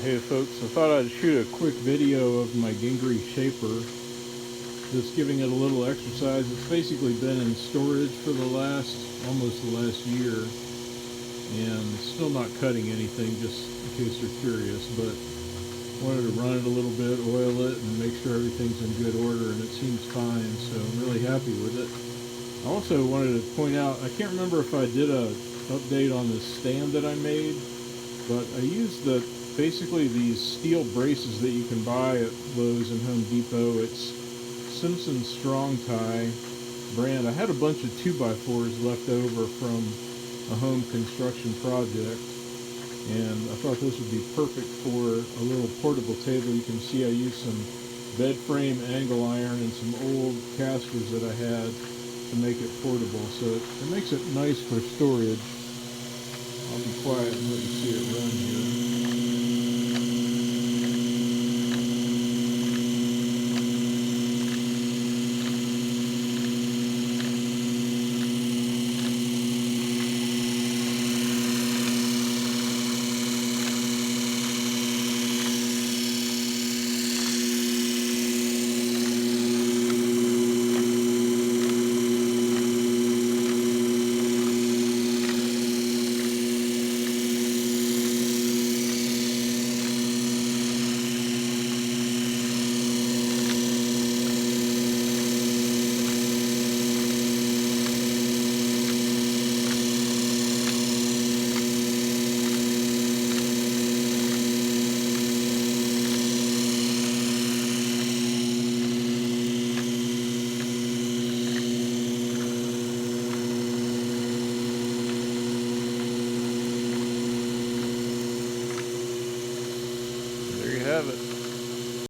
Hey folks, I thought I'd shoot a quick video of my Gingery Shaper, just giving it a little exercise. It's basically been in storage for almost the last year, and still not cutting anything, just in case you're curious, but wanted to run it a little bit, oil it, and make sure everything's in good order, and it seems fine, so I'm really happy with it. I also wanted to point out, I can't remember if I did a update on this stand that I made, but I used basically these steel braces that you can buy at Lowe's and Home Depot. It's Simpson Strong Tie brand. I had a bunch of 2x4s left over from a home construction project, and I thought this would be perfect for a little portable table. You can see I used some bed frame angle iron and some old casters that I had to make it portable, so it makes it nice for storage. I'll be quiet and let you see it run here. There you have it.